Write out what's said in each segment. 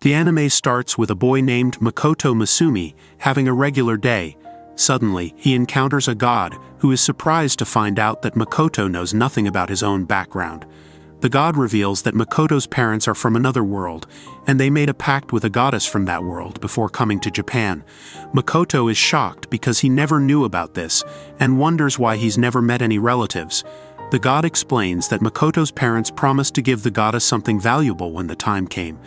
The anime starts with a boy named Makoto Masumi having a regular day. Suddenly, he encounters a god, who is surprised to find out that Makoto knows nothing about his own background. The god reveals that Makoto's parents are from another world, and they made a pact with a goddess from that world before coming to Japan. Makoto is shocked because he never knew about this, and wonders why he's never met any relatives. The god explains that Makoto's parents promised to give the goddess something valuable when the time came,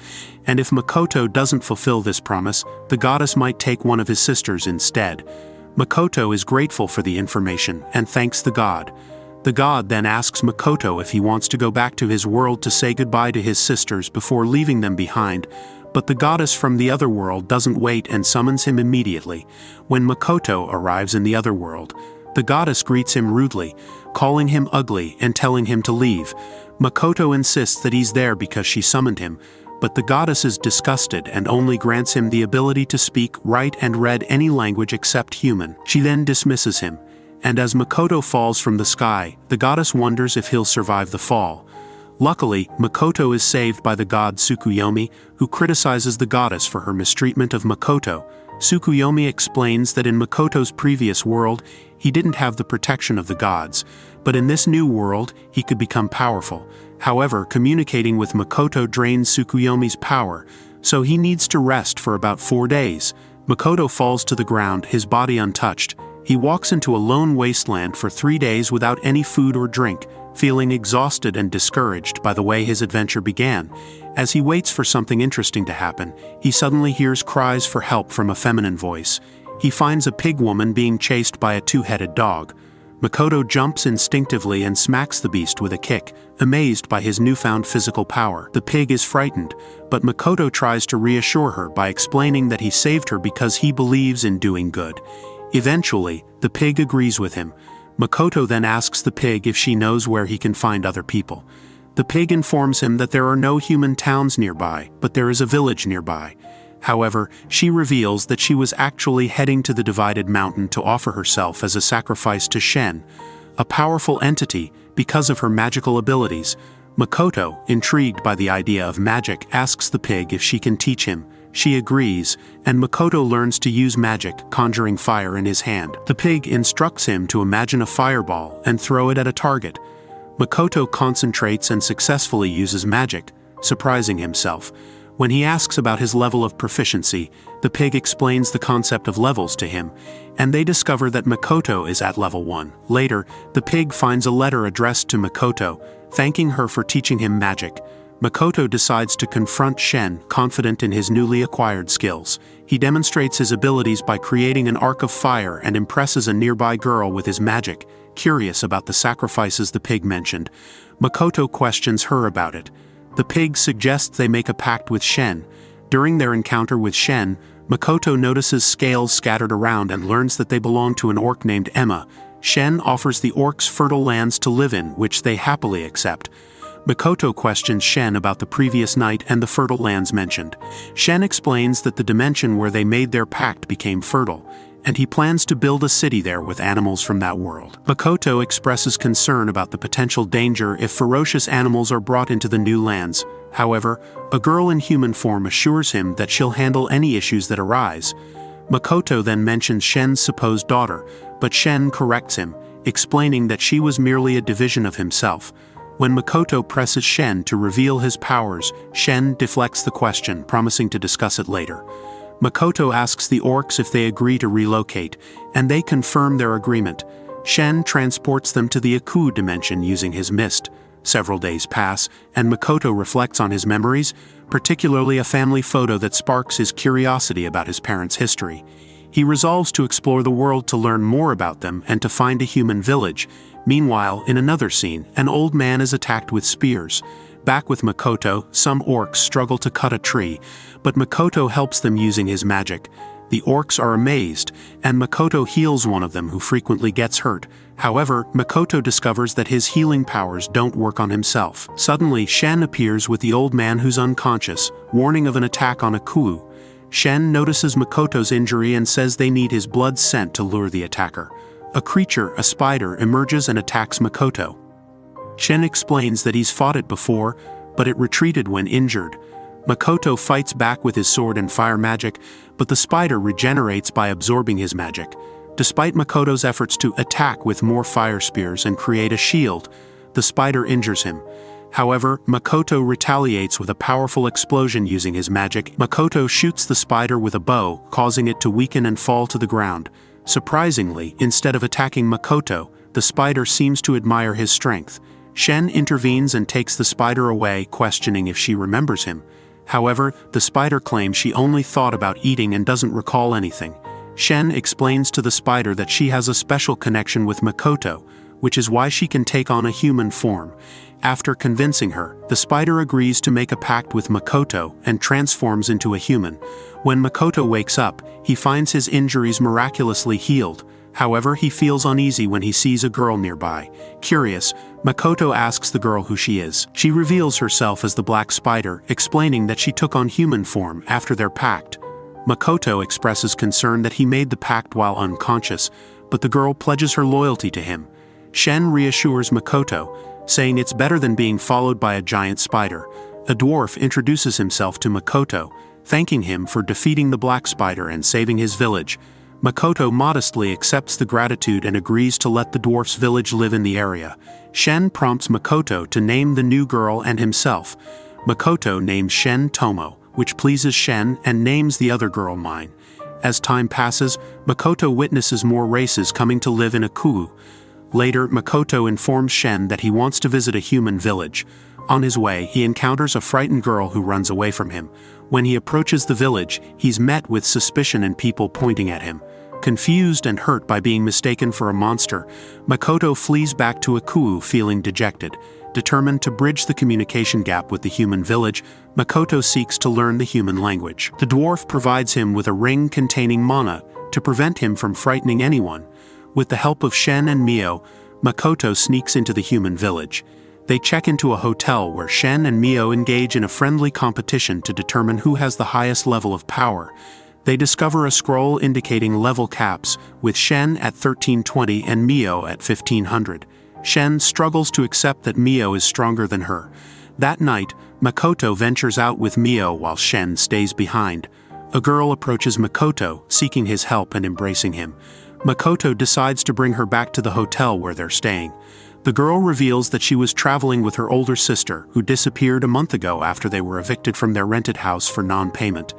and if Makoto doesn't fulfill this promise, the goddess might take one of his sisters instead. Makoto is grateful for the information and thanks the god. The god then asks Makoto if he wants to go back to his world to say goodbye to his sisters before leaving them behind, but the goddess from the other world doesn't wait and summons him immediately. When Makoto arrives in the other world, the goddess greets him rudely, calling him ugly and telling him to leave. Makoto insists that he's there because she summoned him, but the goddess is disgusted and only grants him the ability to speak, write, and read any language except human. She then dismisses him, and as Makoto falls from the sky, the goddess wonders if he'll survive the fall. Luckily, Makoto is saved by the god Tsukuyomi, who criticizes the goddess for her mistreatment of Makoto. Tsukuyomi explains that in Makoto's previous world, he didn't have the protection of the gods, but in this new world, he could become powerful. However, communicating with Makoto drains Tsukuyomi's power, so he needs to rest for about 4 days. Makoto falls to the ground, his body untouched. He walks into a lone wasteland for 3 days without any food or drink, feeling exhausted and discouraged by the way his adventure began. As he waits for something interesting to happen, he suddenly hears cries for help from a feminine voice. He finds a pig woman being chased by a two-headed dog. Makoto jumps instinctively and smacks the beast with a kick, amazed by his newfound physical power. The pig is frightened, but Makoto tries to reassure her by explaining that he saved her because he believes in doing good. Eventually, the pig agrees with him. Makoto then asks the pig if she knows where he can find other people. The pig informs him that there are no human towns nearby, but there is a village nearby. However, she reveals that she was actually heading to the divided mountain to offer herself as a sacrifice to Shen, a powerful entity, because of her magical abilities. Makoto, intrigued by the idea of magic, asks the pig if she can teach him. She agrees, and Makoto learns to use magic, conjuring fire in his hand. The pig instructs him to imagine a fireball and throw it at a target. Makoto concentrates and successfully uses magic, surprising himself. When he asks about his level of proficiency, the pig explains the concept of levels to him, and they discover that Makoto is at level 1. Later, the pig finds a letter addressed to Makoto, thanking her for teaching him magic. Makoto decides to confront Shen, confident in his newly acquired skills. He demonstrates his abilities by creating an arc of fire and impresses a nearby girl with his magic. Curious about the sacrifices the pig mentioned, Makoto questions her about it. The pig suggests they make a pact with Shen. During their encounter with Shen, Makoto notices scales scattered around and learns that they belong to an orc named Emma. Shen offers the orcs fertile lands to live in, which they happily accept. Makoto questions Shen about the previous night and the fertile lands mentioned. Shen explains that the dimension where they made their pact became fertile, and he plans to build a city there with animals from that world. Makoto expresses concern about the potential danger if ferocious animals are brought into the new lands. However, a girl in human form assures him that she'll handle any issues that arise. Makoto then mentions Shen's supposed daughter, but Shen corrects him, explaining that she was merely a division of himself. When Makoto presses Shen to reveal his powers, Shen deflects the question, promising to discuss it later. Makoto asks the orcs if they agree to relocate, and they confirm their agreement. Shen transports them to the Aku dimension using his mist. Several days pass, and Makoto reflects on his memories, particularly a family photo that sparks his curiosity about his parents' history. He resolves to explore the world to learn more about them and to find a human village. Meanwhile, in another scene, an old man is attacked with spears. Back with Makoto, some orcs struggle to cut a tree, but Makoto helps them using his magic. The orcs are amazed, and Makoto heals one of them who frequently gets hurt. However, Makoto discovers that his healing powers don't work on himself. Suddenly, Shen appears with the old man who's unconscious, warning of an attack on Aku. Shen notices Makoto's injury and says they need his blood scent to lure the attacker. A creature, a spider, emerges and attacks Makoto. Shen explains that he's fought it before, but it retreated when injured. Makoto fights back with his sword and fire magic, but the spider regenerates by absorbing his magic. Despite Makoto's efforts to attack with more fire spears and create a shield, the spider injures him. However, Makoto retaliates with a powerful explosion using his magic. Makoto shoots the spider with a bow, causing it to weaken and fall to the ground. Surprisingly, instead of attacking Makoto, the spider seems to admire his strength. Shen intervenes and takes the spider away, questioning if she remembers him. However, the spider claims she only thought about eating and doesn't recall anything. Shen explains to the spider that she has a special connection with Makoto, which is why she can take on a human form. After convincing her, the spider agrees to make a pact with Makoto and transforms into a human. When Makoto wakes up, he finds his injuries miraculously healed. However, he feels uneasy when he sees a girl nearby. Curious, Makoto asks the girl who she is. She reveals herself as the Black Spider, explaining that she took on human form after their pact. Makoto expresses concern that he made the pact while unconscious, but the girl pledges her loyalty to him. Shen reassures Makoto, saying it's better than being followed by a giant spider. A dwarf introduces himself to Makoto, thanking him for defeating the Black Spider and saving his village. Makoto modestly accepts the gratitude and agrees to let the dwarf's village live in the area. Shen prompts Makoto to name the new girl and himself. Makoto names Shen Tomo, which pleases Shen, and names the other girl Mine. As time passes, Makoto witnesses more races coming to live in Akuu. Later, Makoto informs Shen that he wants to visit a human village. On his way, he encounters a frightened girl who runs away from him. When he approaches the village, he's met with suspicion and people pointing at him. Confused and hurt by being mistaken for a monster, Makoto flees back to Akuu feeling dejected. Determined to bridge the communication gap with the human village, Makoto seeks to learn the human language. The dwarf provides him with a ring containing mana to prevent him from frightening anyone. With the help of Shen and Mio, Makoto sneaks into the human village. They check into a hotel where Shen and Mio engage in a friendly competition to determine who has the highest level of power. They discover a scroll indicating level caps, with Shen at 1320 and Mio at 1500. Shen struggles to accept that Mio is stronger than her. That night, Makoto ventures out with Mio while Shen stays behind. A girl approaches Makoto, seeking his help and embracing him. Makoto decides to bring her back to the hotel where they're staying. The girl reveals that she was traveling with her older sister, who disappeared a month ago after they were evicted from their rented house for non-payment.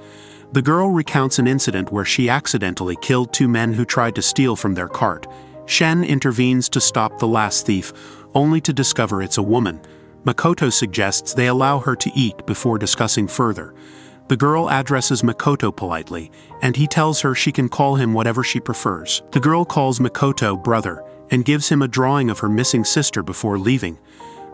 The girl recounts an incident where she accidentally killed two men who tried to steal from their cart. Shen intervenes to stop the last thief, only to discover it's a woman. Makoto suggests they allow her to eat before discussing further. The girl addresses Makoto politely, and he tells her she can call him whatever she prefers. The girl calls Makoto brother, and gives him a drawing of her missing sister before leaving.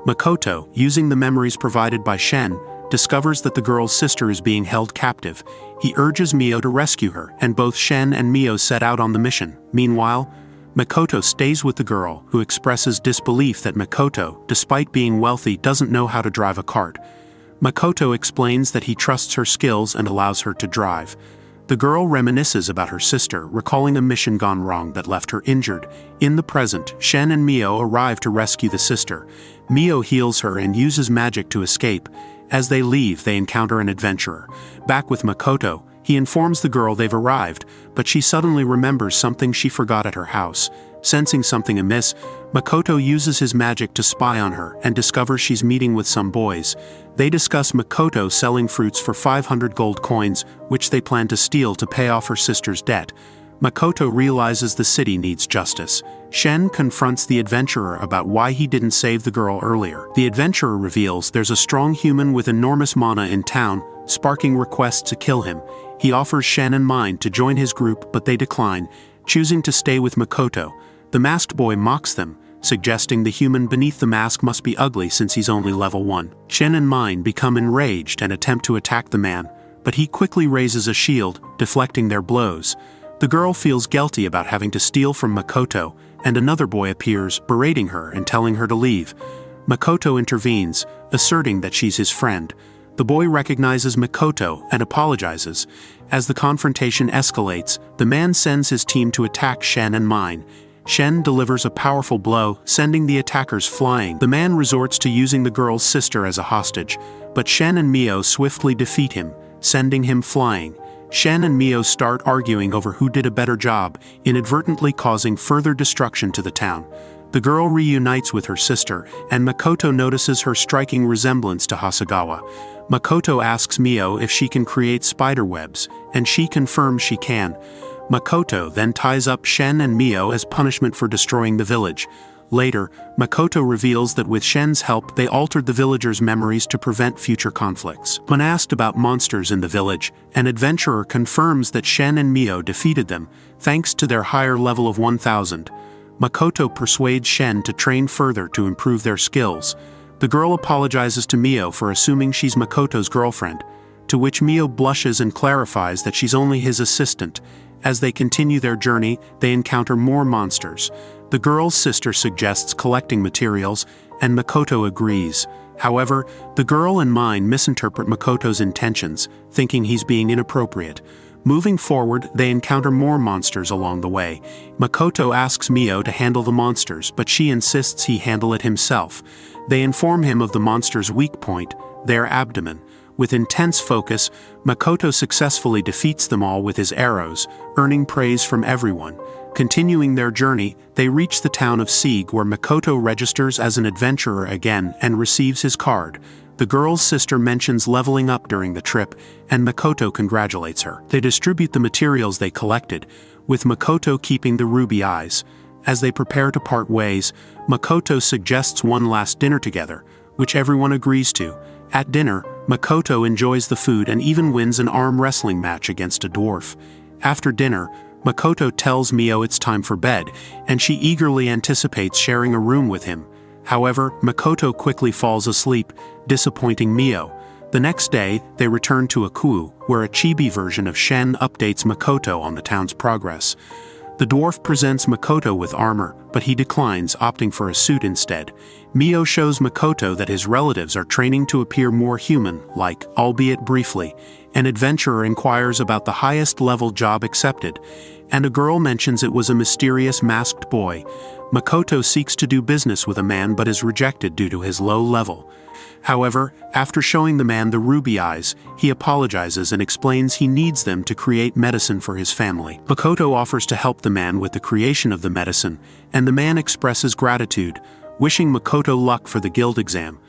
Makoto, using the memories provided by Shen, discovers that the girl's sister is being held captive. He urges Mio to rescue her, and both Shen and Mio set out on the mission. Meanwhile, Makoto stays with the girl, who expresses disbelief that Makoto, despite being wealthy, doesn't know how to drive a cart. Makoto explains that he trusts her skills and allows her to drive. The girl reminisces about her sister, recalling a mission gone wrong that left her injured. In the present, Shen and Mio arrive to rescue the sister. Mio heals her and uses magic to escape. As they leave, they encounter an adventurer. Back with Makoto, he informs the girl they've arrived, but she suddenly remembers something she forgot at her house. Sensing something amiss, Makoto uses his magic to spy on her and discovers she's meeting with some boys. They discuss Makoto selling fruits for 500 gold coins, which they plan to steal to pay off her sister's debt. Makoto realizes the city needs justice. Shen confronts the adventurer about why he didn't save the girl earlier. The adventurer reveals there's a strong human with enormous mana in town, sparking requests to kill him. He offers Shen and Mine to join his group, but they decline, choosing to stay with Makoto. The masked boy mocks them, suggesting the human beneath the mask must be ugly since he's only level 1. Shen and Mine become enraged and attempt to attack the man, but he quickly raises a shield, deflecting their blows. The girl feels guilty about having to steal from Makoto, and another boy appears, berating her and telling her to leave. Makoto intervenes, asserting that she's his friend. The boy recognizes Makoto and apologizes. As the confrontation escalates, the man sends his team to attack Shen and Mine. Shen delivers a powerful blow, sending the attackers flying. The man resorts to using the girl's sister as a hostage, but Shen and Mio swiftly defeat him, sending him flying. Shen and Mio start arguing over who did a better job, inadvertently causing further destruction to the town. The girl reunites with her sister, and Makoto notices her striking resemblance to Hasegawa. Makoto asks Mio if she can create spider webs, and she confirms she can. Makoto then ties up Shen and Mio as punishment for destroying the village. Later, Makoto reveals that with Shen's help they altered the villagers' memories to prevent future conflicts. When asked about monsters in the village, an adventurer confirms that Shen and Mio defeated them, thanks to their higher level of 1000. Makoto persuades Shen to train further to improve their skills. The girl apologizes to Mio for assuming she's Makoto's girlfriend, to which Mio blushes and clarifies that she's only his assistant. As they continue their journey, they encounter more monsters. The girl's sister suggests collecting materials, and Makoto agrees. However, the girl and Mine misinterpret Makoto's intentions, thinking he's being inappropriate. Moving forward, they encounter more monsters along the way. Makoto asks Mio to handle the monsters, but she insists he handle it himself. They inform him of the monster's weak point, their abdomen. With intense focus, Makoto successfully defeats them all with his arrows, earning praise from everyone. Continuing their journey, they reach the town of Sieg, where Makoto registers as an adventurer again and receives his card. The girl's sister mentions leveling up during the trip, and Makoto congratulates her. They distribute the materials they collected, with Makoto keeping the ruby eyes. As they prepare to part ways, Makoto suggests one last dinner together, which everyone agrees to. At dinner, Makoto enjoys the food and even wins an arm wrestling match against a dwarf. After dinner, Makoto tells Mio it's time for bed, and she eagerly anticipates sharing a room with him. However, Makoto quickly falls asleep, disappointing Mio. The next day, they return to Akuu, where a chibi version of Shen updates Makoto on the town's progress. The dwarf presents Makoto with armor, but he declines, opting for a suit instead. Mio shows Makoto that his relatives are training to appear more human-like, albeit briefly. An adventurer inquires about the highest level job accepted, and a girl mentions it was a mysterious masked boy. Makoto seeks to do business with a man but is rejected due to his low level. However, after showing the man the ruby eyes, he apologizes and explains he needs them to create medicine for his family. Makoto offers to help the man with the creation of the medicine, and the man expresses gratitude, wishing Makoto luck for the guild exam.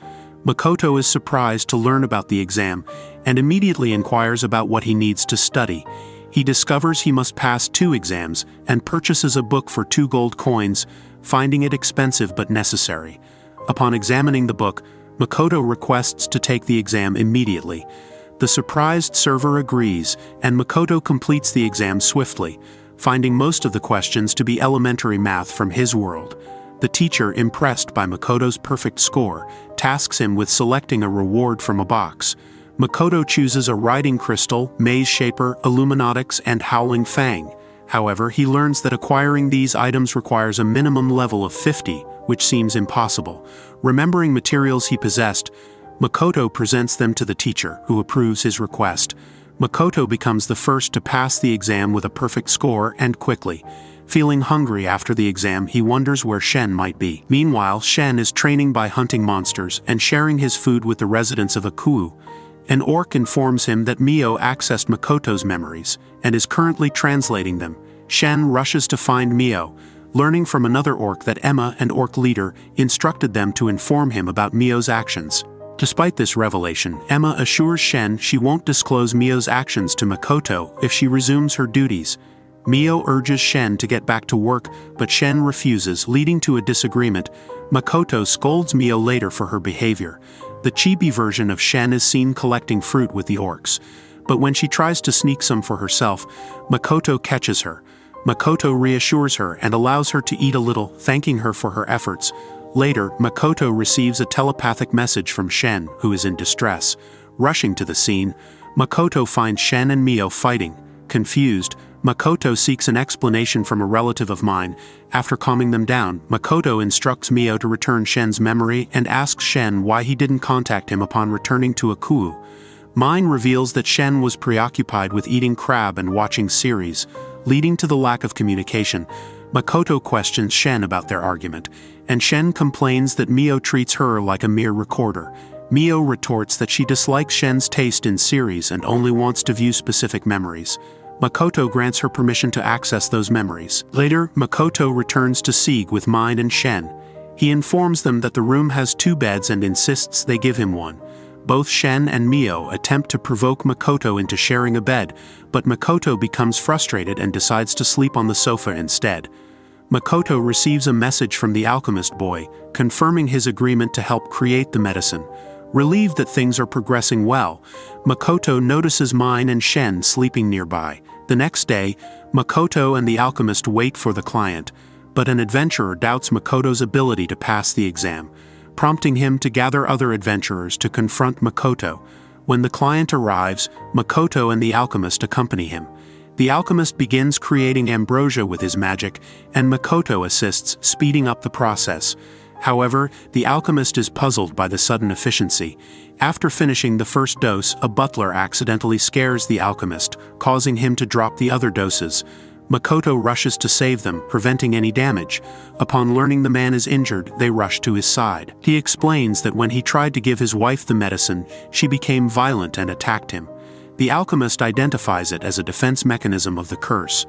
Makoto is surprised to learn about the exam, and immediately inquires about what he needs to study. He discovers he must pass 2 exams, and purchases a book for 2 gold coins, finding it expensive but necessary. Upon examining the book, Makoto requests to take the exam immediately. The surprised server agrees, and Makoto completes the exam swiftly, finding most of the questions to be elementary math from his world. The teacher, impressed by Makoto's perfect score, tasks him with selecting a reward from a box. Makoto chooses a writing crystal, maze shaper, illuminatics, and howling fang. However, he learns that acquiring these items requires a minimum level of 50, which seems impossible. Remembering materials he possessed, Makoto presents them to the teacher, who approves his request. Makoto becomes the first to pass the exam with a perfect score and quickly. Feeling hungry after the exam, he wonders where Shen might be. Meanwhile, Shen is training by hunting monsters and sharing his food with the residents of Akuu. An orc informs him that Mio accessed Makoto's memories and is currently translating them. Shen rushes to find Mio, learning from another orc that Emma, an orc leader, instructed them to inform him about Mio's actions. Despite this revelation, Emma assures Shen she won't disclose Mio's actions to Makoto if she resumes her duties. Mio urges Shen to get back to work, but Shen refuses, leading to a disagreement. Makoto scolds Mio later for her behavior. The chibi version of Shen is seen collecting fruit with the orcs, but when she tries to sneak some for herself, Makoto catches her. Makoto reassures her and allows her to eat a little, thanking her for her efforts. Later, Makoto receives a telepathic message from Shen, who is in distress. Rushing to the scene, Makoto finds Shen and Mio fighting. Confused, Makoto seeks an explanation from a relative of mine. After calming them down, Makoto instructs Mio to return Shen's memory and asks Shen why he didn't contact him upon returning to Akuu. Mine reveals that Shen was preoccupied with eating crab and watching series, leading to the lack of communication. Makoto questions Shen about their argument, and Shen complains that Mio treats her like a mere recorder. Mio retorts that she dislikes Shen's taste in series and only wants to view specific memories. Makoto grants her permission to access those memories. Later, Makoto returns to Sieg with Mine and Shen. He informs them that the room has 2 beds and insists they give him one. Both Shen and Mio attempt to provoke Makoto into sharing a bed, but Makoto becomes frustrated and decides to sleep on the sofa instead. Makoto receives a message from the alchemist boy, confirming his agreement to help create the medicine. Relieved that things are progressing well, Makoto notices Mine and Shen sleeping nearby. The next day, Makoto and the alchemist wait for the client, but an adventurer doubts Makoto's ability to pass the exam, prompting him to gather other adventurers to confront Makoto. When the client arrives, Makoto and the alchemist accompany him. The alchemist begins creating ambrosia with his magic, and Makoto assists, speeding up the process. However, the alchemist is puzzled by the sudden efficiency. After finishing the first dose, a butler accidentally scares the alchemist, causing him to drop the other doses. Makoto rushes to save them, preventing any damage. Upon learning the man is injured, they rush to his side. He explains that when he tried to give his wife the medicine, she became violent and attacked him. The alchemist identifies it as a defense mechanism of the curse.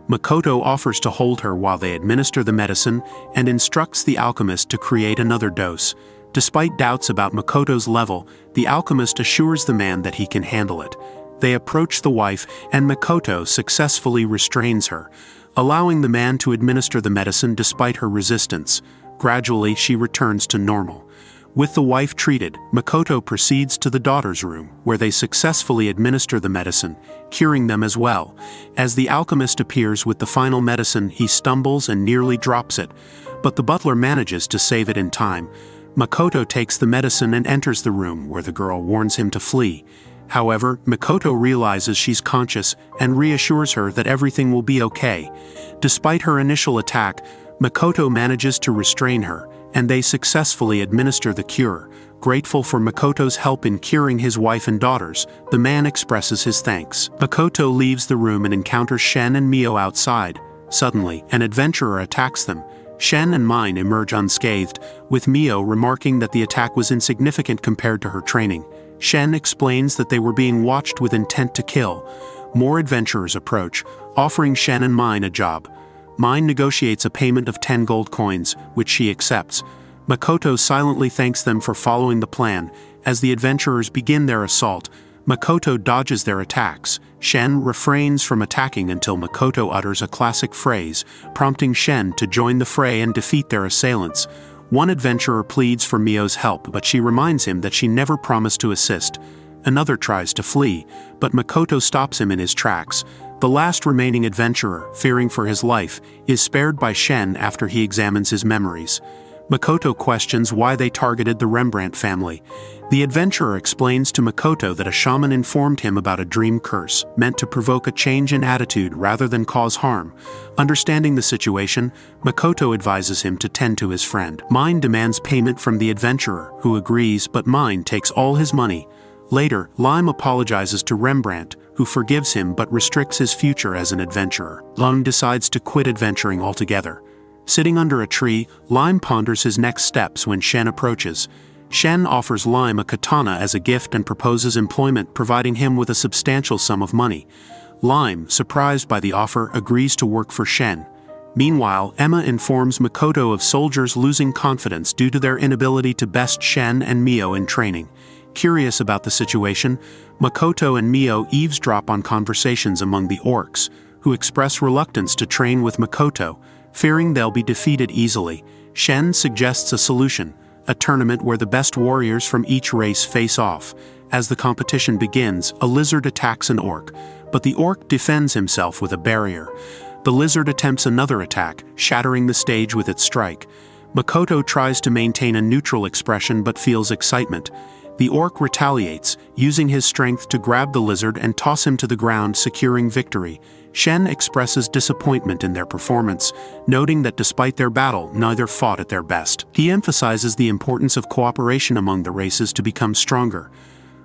Makoto offers to hold her while they administer the medicine and instructs the alchemist to create another dose. Despite doubts about Makoto's level, the alchemist assures the man that he can handle it. They approach the wife, and Makoto successfully restrains her, allowing the man to administer the medicine despite her resistance. Gradually, she returns to normal. With the wife treated, Makoto proceeds to the daughter's room, where they successfully administer the medicine, curing them as well. As the alchemist appears with the final medicine, he stumbles and nearly drops it, but the butler manages to save it in time. Makoto takes the medicine and enters the room, where the girl warns him to flee. However, Makoto realizes she's conscious and reassures her that everything will be okay. Despite her initial attack, Makoto manages to restrain her, and they successfully administer the cure. Grateful for Makoto's help in curing his wife and daughters, the man expresses his thanks. Makoto leaves the room and encounters Shen and Mio outside. Suddenly, an adventurer attacks them. Shen and Mine emerge unscathed, with Mio remarking that the attack was insignificant compared to her training. Shen explains that they were being watched with intent to kill. More adventurers approach, offering Shen and Mine a job. Mine negotiates a payment of 10 gold coins, which she accepts. Makoto silently thanks them for following the plan. As the adventurers begin their assault, Makoto dodges their attacks. Shen refrains from attacking until Makoto utters a classic phrase, prompting Shen to join the fray and defeat their assailants. One adventurer pleads for Mio's help, but she reminds him that she never promised to assist. Another tries to flee, but Makoto stops him in his tracks. The last remaining adventurer, fearing for his life, is spared by Shen after he examines his memories. Makoto questions why they targeted the Rembrandt family. The adventurer explains to Makoto that a shaman informed him about a dream curse, meant to provoke a change in attitude rather than cause harm. Understanding the situation, Makoto advises him to tend to his friend. Mine demands payment from the adventurer, who agrees, but Mine takes all his money. Later, Lime apologizes to Rembrandt, who forgives him but restricts his future as an adventurer. Lung decides to quit adventuring altogether. Sitting under a tree, Lime ponders his next steps when Shen approaches. Shen offers Lime a katana as a gift and proposes employment, providing him with a substantial sum of money. Lime, surprised by the offer, agrees to work for Shen. Meanwhile, Emma informs Makoto of soldiers losing confidence due to their inability to best Shen and Mio in training. Curious about the situation, Makoto and Mio eavesdrop on conversations among the orcs, who express reluctance to train with Makoto, fearing they'll be defeated easily. Shen suggests a solution, a tournament where the best warriors from each race face off. As the competition begins, a lizard attacks an orc, but the orc defends himself with a barrier. The lizard attempts another attack, shattering the stage with its strike. Makoto tries to maintain a neutral expression but feels excitement. The orc retaliates, using his strength to grab the lizard and toss him to the ground, securing victory. Shen expresses disappointment in their performance, noting that despite their battle, neither fought at their best. He emphasizes the importance of cooperation among the races to become stronger.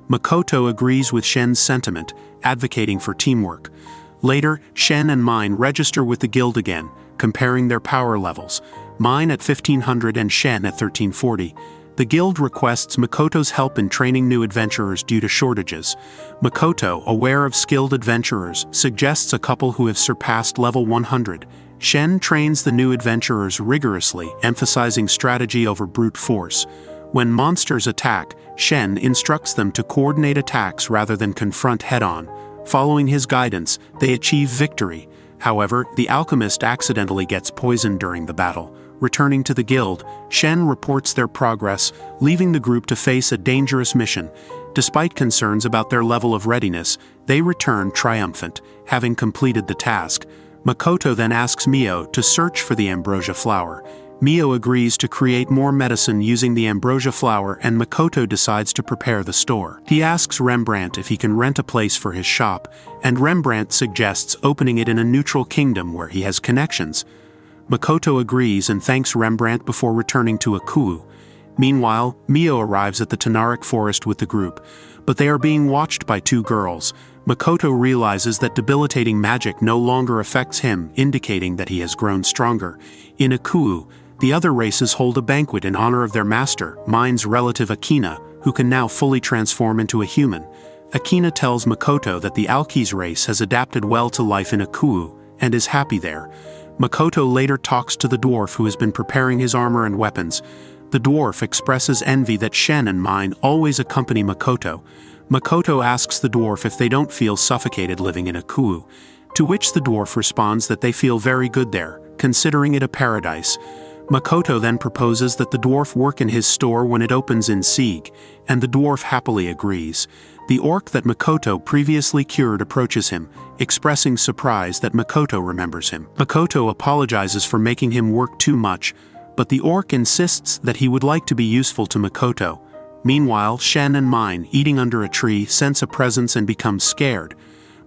Makoto agrees with Shen's sentiment, advocating for teamwork. Later, Shen and Mine register with the guild again, comparing their power levels, mine at 1500 and Shen at 1340. The guild requests Makoto's help in training new adventurers due to shortages. Makoto, aware of skilled adventurers, suggests a couple who have surpassed level 100. Shen trains the new adventurers rigorously, emphasizing strategy over brute force. When monsters attack, Shen instructs them to coordinate attacks rather than confront head-on. Following his guidance, they achieve victory. However, the alchemist accidentally gets poisoned during the battle. Returning to the guild, Shen reports their progress, leaving the group to face a dangerous mission. Despite concerns about their level of readiness, they return triumphant, having completed the task. Makoto then asks Mio to search for the ambrosia flower. Mio agrees to create more medicine using the ambrosia flower, and Makoto decides to prepare the store. He asks Rembrandt if he can rent a place for his shop, and Rembrandt suggests opening it in a neutral kingdom where he has connections. Makoto agrees and thanks Rembrandt before returning to Akuu. Meanwhile, Mio arrives at the Tanaric forest with the group, but they are being watched by two girls. Makoto realizes that debilitating magic no longer affects him, indicating that he has grown stronger. In Akuu, the other races hold a banquet in honor of their master, Mine's relative Akina, who can now fully transform into a human. Akina tells Makoto that the Alkes race has adapted well to life in Akuu, and is happy there. Makoto later talks to the dwarf who has been preparing his armor and weapons. The dwarf expresses envy that Shen and Mine always accompany Makoto. Makoto asks the dwarf if they don't feel suffocated living in Akuu, to which the dwarf responds that they feel very good there, considering it a paradise. Makoto then proposes that the dwarf work in his store when it opens in Sieg, and the dwarf happily agrees. The orc that Makoto previously cured approaches him, expressing surprise that Makoto remembers him. Makoto apologizes for making him work too much, but the orc insists that he would like to be useful to Makoto. Meanwhile, Shen and Mine, eating under a tree, sense a presence and become scared,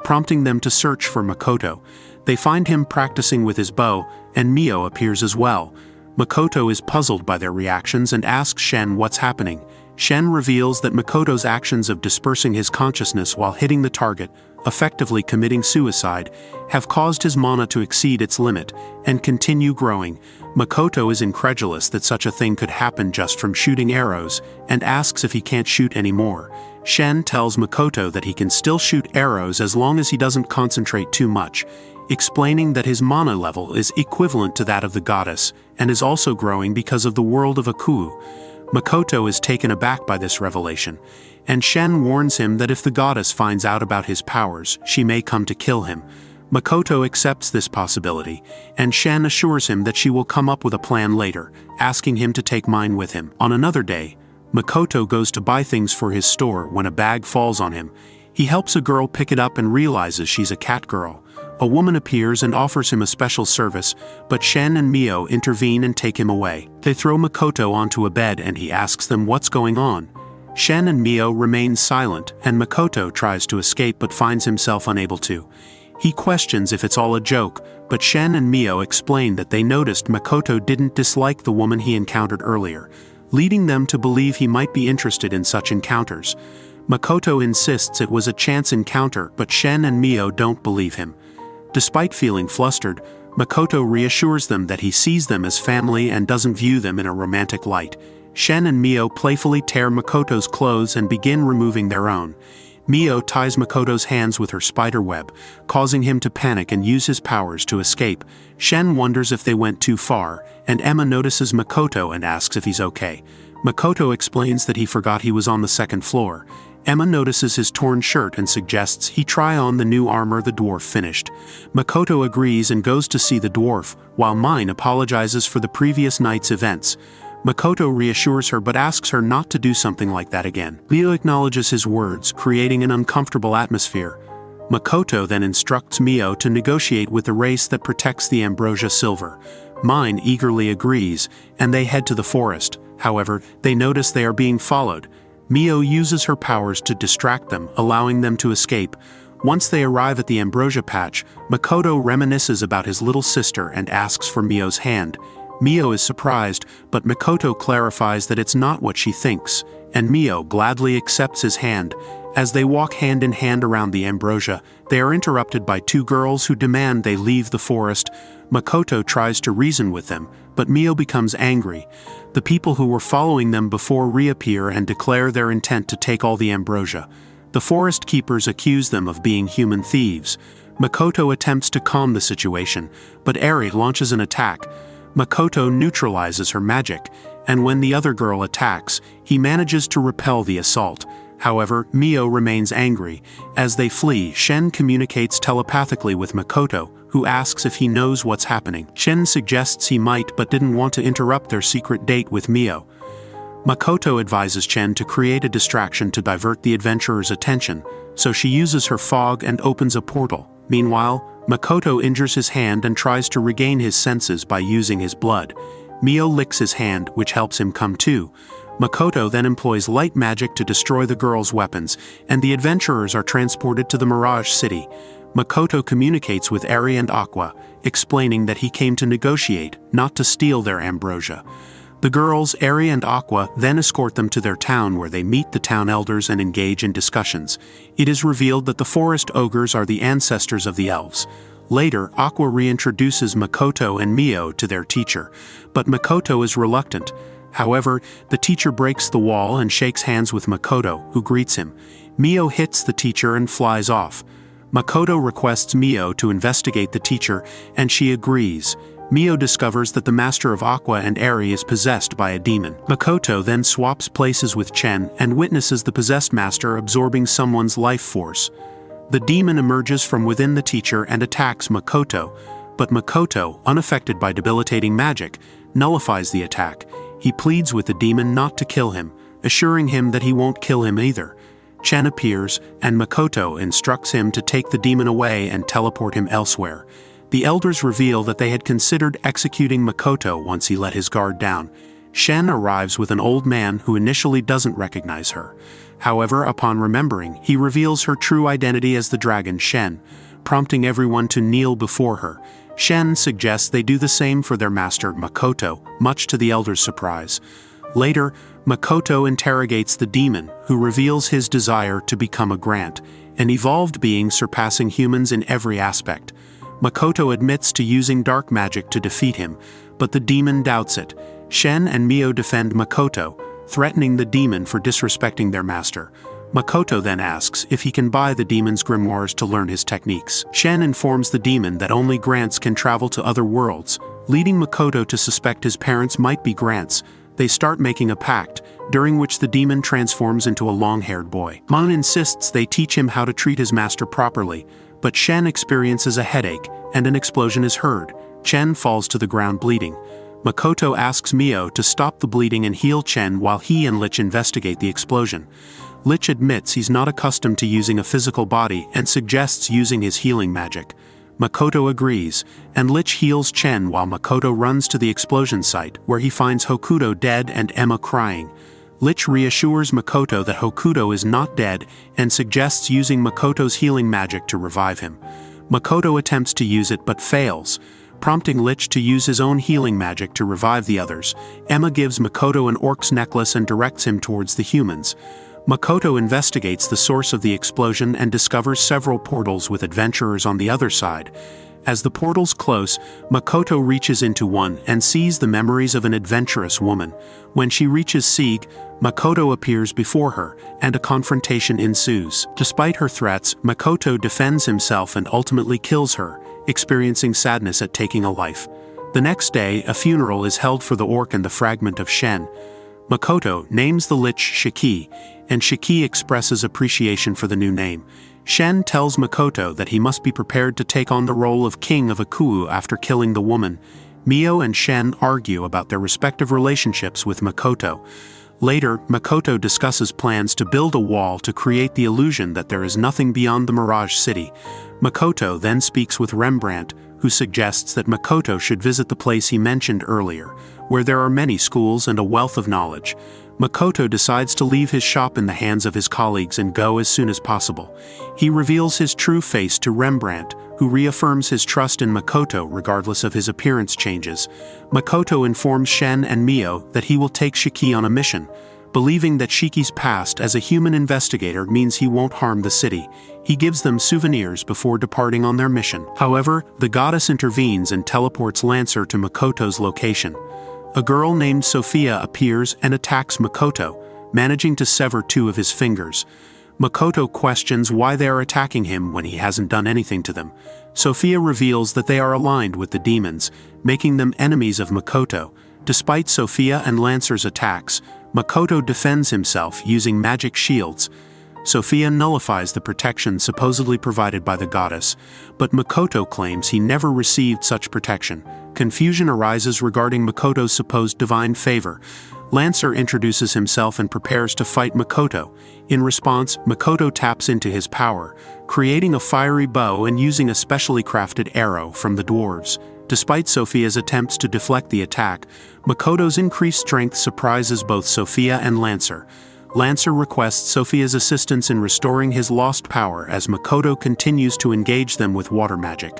prompting them to search for Makoto. They find him practicing with his bow, and Mio appears as well. Makoto is puzzled by their reactions and asks Shen what's happening. Shen reveals that Makoto's actions of dispersing his consciousness while hitting the target, effectively committing suicide, have caused his mana to exceed its limit and continue growing. Makoto is incredulous that such a thing could happen just from shooting arrows, and asks if he can't shoot anymore. Shen tells Makoto that he can still shoot arrows as long as he doesn't concentrate too much, explaining that his mana level is equivalent to that of the goddess, and is also growing because of the world of Akuu. Makoto is taken aback by this revelation, and Shen warns him that if the goddess finds out about his powers, she may come to kill him. Makoto accepts this possibility, and Shen assures him that she will come up with a plan later, asking him to take Mine with him. On another day, Makoto goes to buy things for his store when a bag falls on him. He helps a girl pick it up and realizes she's a cat girl. A woman appears and offers him a special service, but Shen and Mio intervene and take him away. They throw Makoto onto a bed and he asks them what's going on. Shen and Mio remain silent, and Makoto tries to escape but finds himself unable to. He questions if it's all a joke, but Shen and Mio explain that they noticed Makoto didn't dislike the woman he encountered earlier, leading them to believe he might be interested in such encounters. Makoto insists it was a chance encounter, but Shen and Mio don't believe him. Despite feeling flustered, Makoto reassures them that he sees them as family and doesn't view them in a romantic light. Shen and Mio playfully tear Makoto's clothes and begin removing their own. Mio ties Makoto's hands with her spider web, causing him to panic and use his powers to escape. Shen wonders if they went too far, and Emma notices Makoto and asks if he's okay. Makoto explains that he forgot he was on the second floor. Emma notices his torn shirt and suggests he try on the new armor the dwarf finished. Makoto agrees and goes to see the dwarf, while Mine apologizes for the previous night's events. Makoto reassures her but asks her not to do something like that again. Mio acknowledges his words, creating an uncomfortable atmosphere. Makoto then instructs Mio to negotiate with the race that protects the ambrosia silver. Mine eagerly agrees, and they head to the forest. However, they notice they are being followed. Mio uses her powers to distract them, allowing them to escape. Once they arrive at the ambrosia patch, Makoto reminisces about his little sister and asks for Mio's hand. Mio is surprised, but Makoto clarifies that it's not what she thinks, and Mio gladly accepts his hand. As they walk hand in hand around the ambrosia, they are interrupted by two girls who demand they leave the forest. Makoto tries to reason with them, but Mio becomes angry. The people who were following them before reappear and declare their intent to take all the ambrosia. The forest keepers accuse them of being human thieves. Makoto attempts to calm the situation, but Eri launches an attack. Makoto neutralizes her magic, and when the other girl attacks, he manages to repel the assault. However, Mio remains angry. As they flee, Shen communicates telepathically with Makoto, who asks if he knows what's happening. Shen suggests he might but didn't want to interrupt their secret date with Mio. Makoto advises Chen to create a distraction to divert the adventurer's attention, so she uses her fog and opens a portal. Meanwhile, Makoto injures his hand and tries to regain his senses by using his blood. Mio licks his hand, which helps him come to. Makoto then employs light magic to destroy the girl's weapons, and the adventurers are transported to the Mirage City. Makoto communicates with Eri and Aqua, explaining that he came to negotiate, not to steal their ambrosia. The girls, Eri and Aqua, then escort them to their town where they meet the town elders and engage in discussions. It is revealed that the forest ogres are the ancestors of the elves. Later, Aqua reintroduces Makoto and Mio to their teacher, but Makoto is reluctant. However, the teacher breaks the wall and shakes hands with Makoto, who greets him. Mio hits the teacher and flies off. Makoto requests Mio to investigate the teacher, and she agrees. Mio discovers that the master of Aqua and Eri is possessed by a demon. Makoto then swaps places with Chen and witnesses the possessed master absorbing someone's life force. The demon emerges from within the teacher and attacks Makoto, but Makoto, unaffected by debilitating magic, nullifies the attack. He pleads with the demon not to kill him, assuring him that he won't kill him either. Chen appears, and Makoto instructs him to take the demon away and teleport him elsewhere. The elders reveal that they had considered executing Makoto once he let his guard down. Shen arrives with an old man who initially doesn't recognize her. However, upon remembering, he reveals her true identity as the dragon Shen, prompting everyone to kneel before her. Shen suggests they do the same for their master, Makoto, much to the elders' surprise. Later, Makoto interrogates the demon, who reveals his desire to become a Grant, an evolved being surpassing humans in every aspect. Makoto admits to using dark magic to defeat him, but the demon doubts it. Shen and Mio defend Makoto, threatening the demon for disrespecting their master. Makoto then asks if he can buy the demon's grimoires to learn his techniques. Shen informs the demon that only Grants can travel to other worlds, leading Makoto to suspect his parents might be Grants. They start making a pact, during which the demon transforms into a long-haired boy. Mon insists they teach him how to treat his master properly, but Shen experiences a headache, and an explosion is heard. Chen falls to the ground bleeding. Makoto asks Mio to stop the bleeding and heal Chen while he and Lich investigate the explosion. Lich admits he's not accustomed to using a physical body and suggests using his healing magic. Makoto agrees, and Lich heals Chen while Makoto runs to the explosion site, where he finds Hokuto dead and Emma crying. Lich reassures Makoto that Hokuto is not dead and suggests using Makoto's healing magic to revive him. Makoto attempts to use it but fails, prompting Lich to use his own healing magic to revive the others. Emma gives Makoto an orc's necklace and directs him towards the humans. Makoto investigates the source of the explosion and discovers several portals with adventurers on the other side. As the portals close, Makoto reaches into one and sees the memories of an adventurous woman. When she reaches Sieg, Makoto appears before her, and a confrontation ensues. Despite her threats, Makoto defends himself and ultimately kills her, experiencing sadness at taking a life. The next day, a funeral is held for the orc and the fragment of Shen. Makoto names the Lich Shiki, and Shiki expresses appreciation for the new name. Shen tells Makoto that he must be prepared to take on the role of king of Akuu after killing the woman. Mio and Shen argue about their respective relationships with Makoto. Later, Makoto discusses plans to build a wall to create the illusion that there is nothing beyond the Mirage City. Makoto then speaks with Rembrandt, who suggests that Makoto should visit the place he mentioned earlier, where there are many schools and a wealth of knowledge. Makoto decides to leave his shop in the hands of his colleagues and go as soon as possible. He reveals his true face to Rembrandt, who reaffirms his trust in Makoto regardless of his appearance changes. Makoto informs Shen and Mio that he will take Shiki on a mission, believing that Shiki's past as a human investigator means he won't harm the city. He gives them souvenirs before departing on their mission. However, the goddess intervenes and teleports Lancer to Makoto's location. A girl named Sophia appears and attacks Makoto, managing to sever 2 of his fingers. Makoto questions why they are attacking him when he hasn't done anything to them. Sophia reveals that they are aligned with the demons, making them enemies of Makoto. Despite Sophia and Lancer's attacks, Makoto defends himself using magic shields. Sophia nullifies the protection supposedly provided by the goddess, but Makoto claims he never received such protection. Confusion arises regarding Makoto's supposed divine favor. Lancer introduces himself and prepares to fight Makoto. In response, Makoto taps into his power, creating a fiery bow and using a specially crafted arrow from the dwarves. Despite Sophia's attempts to deflect the attack, Makoto's increased strength surprises both Sophia and Lancer. Lancer requests Sophia's assistance in restoring his lost power as Makoto continues to engage them with water magic.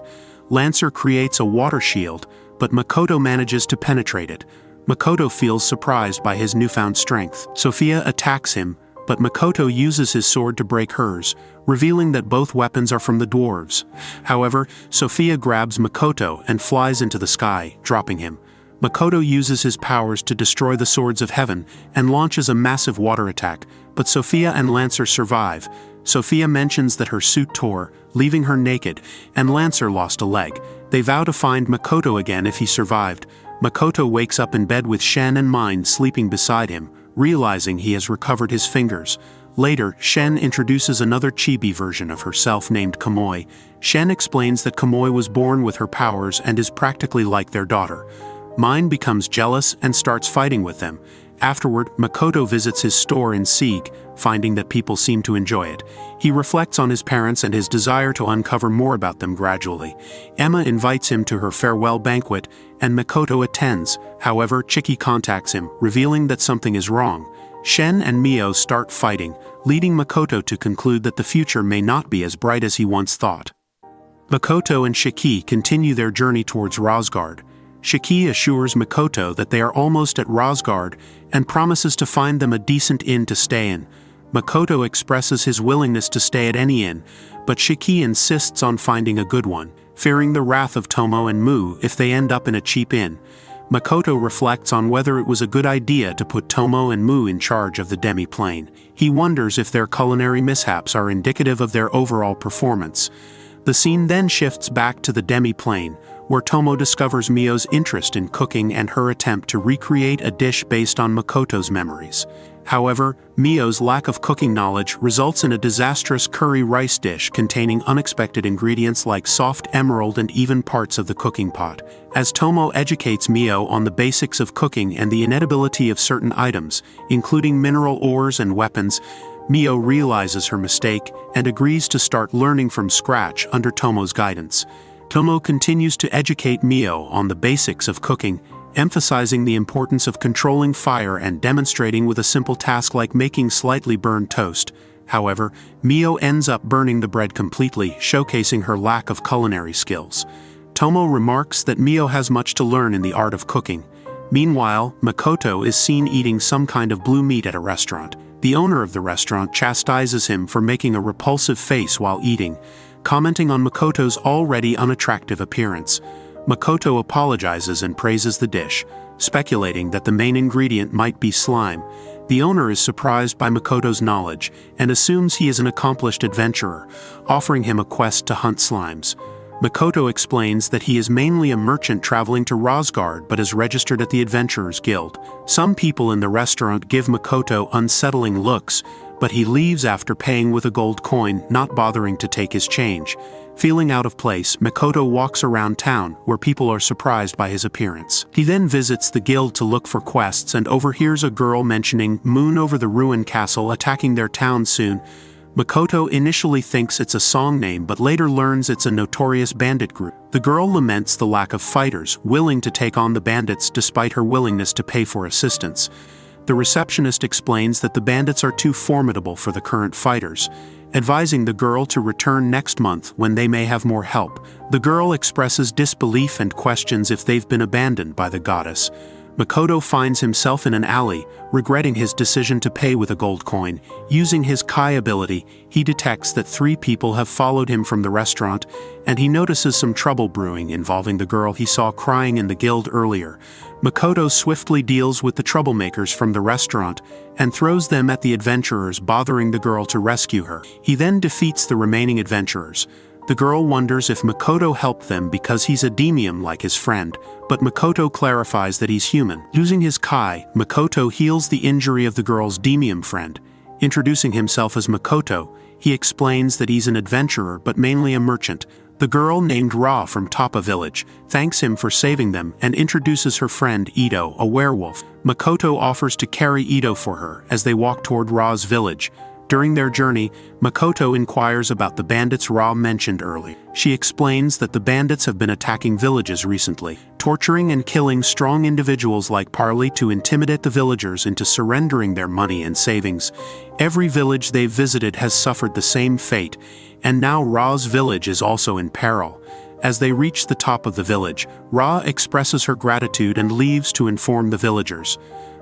Lancer creates a water shield, but Makoto manages to penetrate it. Makoto feels surprised by his newfound strength. Sophia attacks him, but Makoto uses his sword to break hers, revealing that both weapons are from the dwarves. However, Sophia grabs Makoto and flies into the sky, dropping him. Makoto uses his powers to destroy the swords of heaven and launches a massive water attack, but Sophia and Lancer survive. Sophia mentions that her suit tore, leaving her naked, and Lancer lost a leg. They vow to find Makoto again if he survived. Makoto wakes up in bed with Shen and Mind sleeping beside him, realizing he has recovered his fingers. Later, Shen introduces another chibi version of herself named Kamoi. Shen explains that Kamoi was born with her powers and is practically like their daughter. Mind becomes jealous and starts fighting with them. Afterward, Makoto visits his store in Sieg, finding that people seem to enjoy it. He reflects on his parents and his desire to uncover more about them gradually. Emma invites him to her farewell banquet, and Makoto attends. However, Chiki contacts him, revealing that something is wrong. Shen and Mio start fighting, leading Makoto to conclude that the future may not be as bright as he once thought. Makoto and Shiki continue their journey towards Rosgard. Shiki assures Makoto that they are almost at Rosgard and promises to find them a decent inn to stay in. Makoto expresses his willingness to stay at any inn, but Shiki insists on finding a good one, fearing the wrath of Tomo and Mu if they end up in a cheap inn. Makoto reflects on whether it was a good idea to put Tomo and Mu in charge of the demi-plane. He wonders if their culinary mishaps are indicative of their overall performance. The scene then shifts back to the demi-plane, where Tomo discovers Mio's interest in cooking and her attempt to recreate a dish based on Makoto's memories. However, Mio's lack of cooking knowledge results in a disastrous curry rice dish containing unexpected ingredients like soft emerald and even parts of the cooking pot. As Tomo educates Mio on the basics of cooking and the inedibility of certain items, including mineral ores and weapons, Mio realizes her mistake and agrees to start learning from scratch under Tomo's guidance. Tomo continues to educate Mio on the basics of cooking, emphasizing the importance of controlling fire and demonstrating with a simple task like making slightly burned toast. However, Mio ends up burning the bread completely, showcasing her lack of culinary skills. Tomo remarks that Mio has much to learn in the art of cooking. Meanwhile, Makoto is seen eating some kind of blue meat at a restaurant. The owner of the restaurant chastises him for making a repulsive face while eating, commenting on Makoto's already unattractive appearance. Makoto apologizes and praises the dish, speculating that the main ingredient might be slime. The owner is surprised by Makoto's knowledge and assumes he is an accomplished adventurer, offering him a quest to hunt slimes. Makoto explains that he is mainly a merchant traveling to Rosgard but is registered at the Adventurers Guild. Some people in the restaurant give Makoto unsettling looks, but he leaves after paying with a gold coin, not bothering to take his change. Feeling out of place, Makoto walks around town, where people are surprised by his appearance. He then visits the guild to look for quests and overhears a girl mentioning Moon over the ruined castle attacking their town soon. Makoto initially thinks it's a song name but later learns it's a notorious bandit group. The girl laments the lack of fighters willing to take on the bandits despite her willingness to pay for assistance. The receptionist explains that the bandits are too formidable for the current fighters, advising the girl to return next month when they may have more help. The girl expresses disbelief and questions if they've been abandoned by the goddess. Makoto finds himself in an alley, regretting his decision to pay with a gold coin. Using his Kai ability, he detects that 3 people have followed him from the restaurant, and he notices some trouble brewing involving the girl he saw crying in the guild earlier. Makoto swiftly deals with the troublemakers from the restaurant and throws them at the adventurers bothering the girl to rescue her. He then defeats the remaining adventurers. The girl wonders if Makoto helped them because he's a demium like his friend, but Makoto clarifies that he's human. Using his Kai, Makoto heals the injury of the girl's demium friend. Introducing himself as Makoto, he explains that he's an adventurer but mainly a merchant. The girl named Ra from Tapa village thanks him for saving them and introduces her friend Ito, a werewolf. Makoto offers to carry Ito for her as they walk toward Ra's village. During their journey, Makoto inquires about the bandits Ra mentioned earlier. She explains that the bandits have been attacking villages recently, torturing and killing strong individuals like Parley to intimidate the villagers into surrendering their money and savings. Every village they've visited has suffered the same fate, and now Ra's village is also in peril. As they reach the top of the village, Ra expresses her gratitude and leaves to inform the villagers.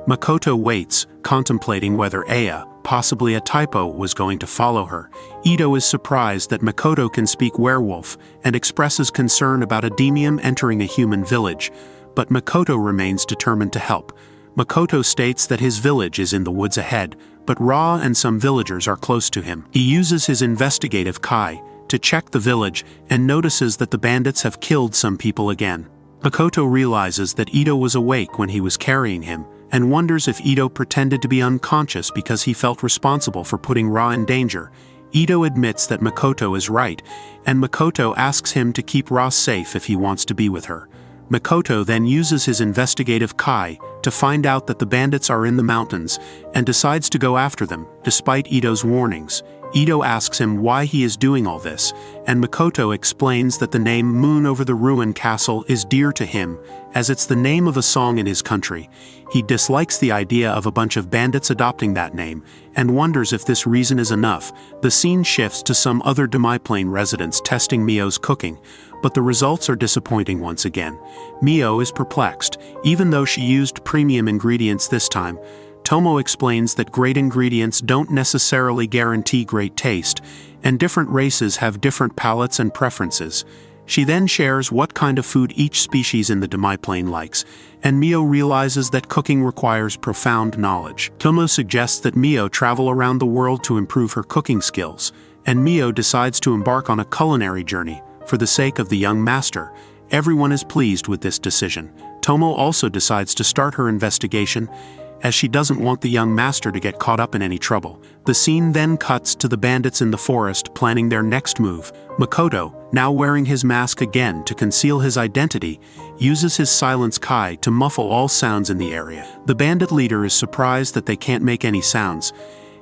Makoto waits, contemplating whether Aya, possibly a typo, was going to follow her. Ito is surprised that Makoto can speak werewolf and expresses concern about a demium entering a human village, but Makoto remains determined to help. Makoto states that his village is in the woods ahead, but Ra and some villagers are close to him. He uses his investigative Kai to check the village and notices that the bandits have killed some people again. Makoto realizes that Ito was awake when he was carrying him, and wonders if Ito pretended to be unconscious because he felt responsible for putting Ra in danger. Ito admits that Makoto is right, and Makoto asks him to keep Ra safe if he wants to be with her. Makoto then uses his investigative Kai to find out that the bandits are in the mountains, and decides to go after them, despite Ito's warnings. Ito asks him why he is doing all this, and Makoto explains that the name Moon over the Ruined Castle is dear to him, as it's the name of a song in his country. He dislikes the idea of a bunch of bandits adopting that name, and wonders if this reason is enough. The scene shifts to some other Demiplane residents testing Mio's cooking, but the results are disappointing once again. Mio is perplexed, even though she used premium ingredients this time. Tomo explains that great ingredients don't necessarily guarantee great taste, and different races have different palates and preferences. She then shares what kind of food each species in the Demiplane likes, and Mio realizes that cooking requires profound knowledge. Tomo suggests that Mio travel around the world to improve her cooking skills, and Mio decides to embark on a culinary journey for the sake of the young master. Everyone is pleased with this decision. Tomo also decides to start her investigation, as she doesn't want the young master to get caught up in any trouble. The scene then cuts to the bandits in the forest planning their next move. Makoto, now wearing his mask again to conceal his identity, uses his silence Kai to muffle all sounds in the area. The bandit leader is surprised that they can't make any sounds,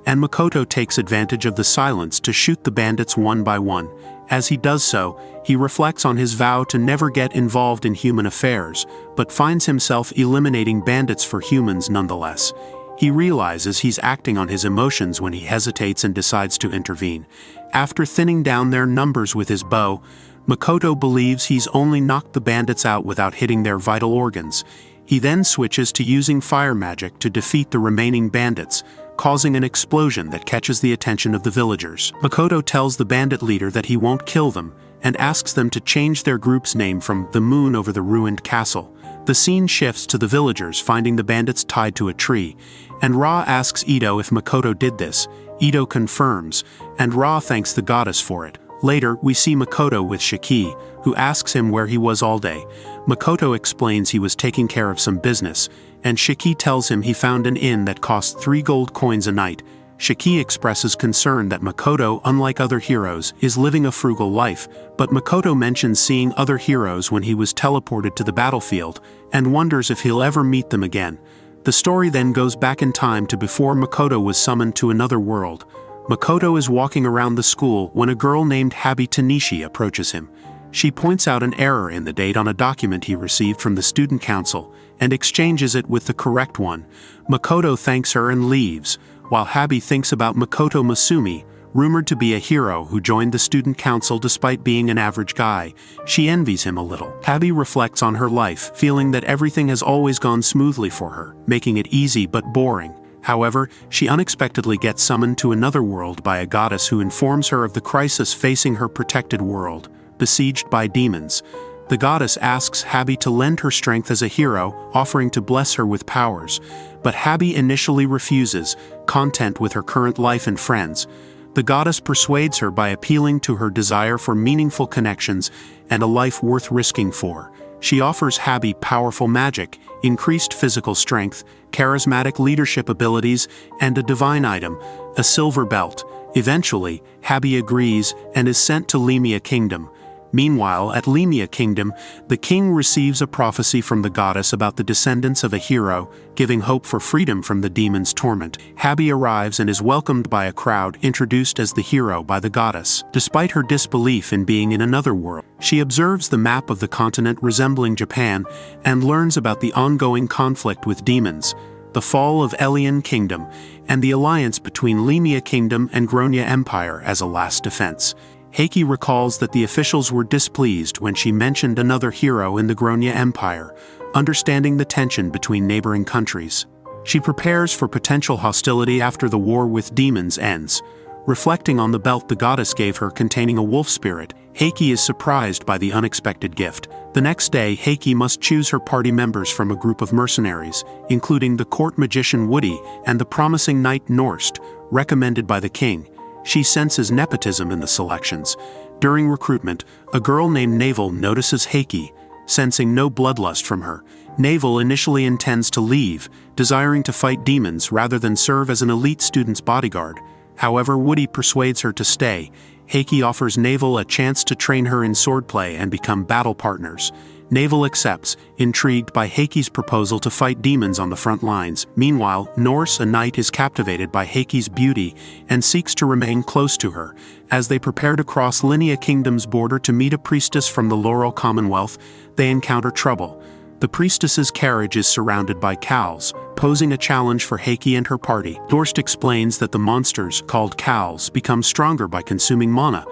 and Makoto takes advantage of the silence to shoot the bandits one by one. As he does so, he reflects on his vow to never get involved in human affairs, but finds himself eliminating bandits for humans nonetheless. He realizes he's acting on his emotions when he hesitates and decides to intervene. After thinning down their numbers with his bow, Makoto believes he's only knocked the bandits out without hitting their vital organs. He then switches to using fire magic to defeat the remaining bandits, causing an explosion that catches the attention of the villagers. Makoto tells the bandit leader that he won't kill them, and asks them to change their group's name from the Moon over the Ruined Castle. The scene shifts to the villagers finding the bandits tied to a tree, and Ra asks Ito if Makoto did this. Ito confirms, and Ra thanks the goddess for it. Later, we see Makoto with Shiki, who asks him where he was all day. Makoto explains he was taking care of some business, and Shiki tells him he found an inn that cost 3 gold coins a night. Shiki expresses concern that Makoto, unlike other heroes, is living a frugal life, but Makoto mentions seeing other heroes when he was teleported to the battlefield, and wonders if he'll ever meet them again. The story then goes back in time to before Makoto was summoned to another world. Makoto is walking around the school when a girl named Habi Tanishi approaches him. She points out an error in the date on a document he received from the student council, and exchanges it with the correct one. Makoto thanks her and leaves. While Habi thinks about Makoto Masumi, rumored to be a hero who joined the student council despite being an average guy. She envies him a little. Habi reflects on her life, feeling that everything has always gone smoothly for her, making it easy but boring. However, she unexpectedly gets summoned to another world by a goddess who informs her of the crisis facing her protected world, besieged by demons. The goddess asks Habi to lend her strength as a hero, offering to bless her with powers. But Habi initially refuses, content with her current life and friends. The goddess persuades her by appealing to her desire for meaningful connections and a life worth risking for. She offers Habi powerful magic, increased physical strength, charismatic leadership abilities, and a divine item, a silver belt. Eventually, Habi agrees and is sent to Lemia Kingdom. Meanwhile, at Lemia Kingdom, the king receives a prophecy from the goddess about the descendants of a hero, giving hope for freedom from the demon's torment. Habi arrives and is welcomed by a crowd introduced as the hero by the goddess. Despite her disbelief in being in another world, she observes the map of the continent resembling Japan and learns about the ongoing conflict with demons, the fall of Elian Kingdom, and the alliance between Lemia Kingdom and Gronya Empire as a last defense. Heiki recalls that the officials were displeased when she mentioned another hero in the Gronya Empire, understanding the tension between neighboring countries. She prepares for potential hostility after the war with demons ends. Reflecting on the belt the goddess gave her containing a wolf spirit, Heiki is surprised by the unexpected gift. The next day, Heiki must choose her party members from a group of mercenaries, including the court magician Woody and the promising knight Norst, recommended by the king. She senses nepotism in the selections. During recruitment, a girl named Navel notices Heiki, sensing no bloodlust from her. Navel initially intends to leave, desiring to fight demons rather than serve as an elite student's bodyguard. However, Woody persuades her to stay. Heiki offers Navel a chance to train her in swordplay and become battle partners. Navel accepts, intrigued by Heiki's proposal to fight demons on the front lines. Meanwhile, Norse, a knight, is captivated by Heiki's beauty and seeks to remain close to her. As they prepare to cross Linnea Kingdom's border to meet a priestess from the Laurel Commonwealth, they encounter trouble. The priestess's carriage is surrounded by cows, posing a challenge for Heiki and her party. Norst explains that the monsters, called cows, become stronger by consuming mana,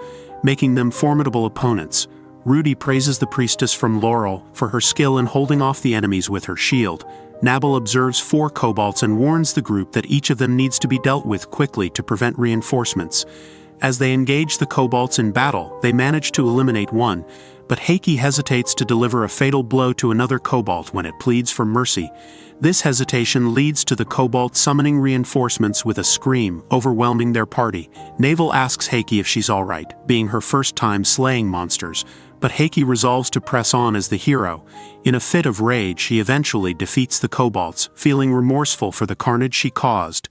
making them formidable opponents. Rudy praises the priestess from Laurel for her skill in holding off the enemies with her shield. Nabel observes 4 kobolds and warns the group that each of them needs to be dealt with quickly to prevent reinforcements. As they engage the kobolds in battle, they manage to eliminate one, but Heiki hesitates to deliver a fatal blow to another kobold when it pleads for mercy. This hesitation leads to the kobold summoning reinforcements with a scream, overwhelming their party. Navel asks Heiki if she's alright, being her first time slaying monsters, but Heiki resolves to press on as the hero. In a fit of rage, she eventually defeats the kobolds, feeling remorseful for the carnage she caused.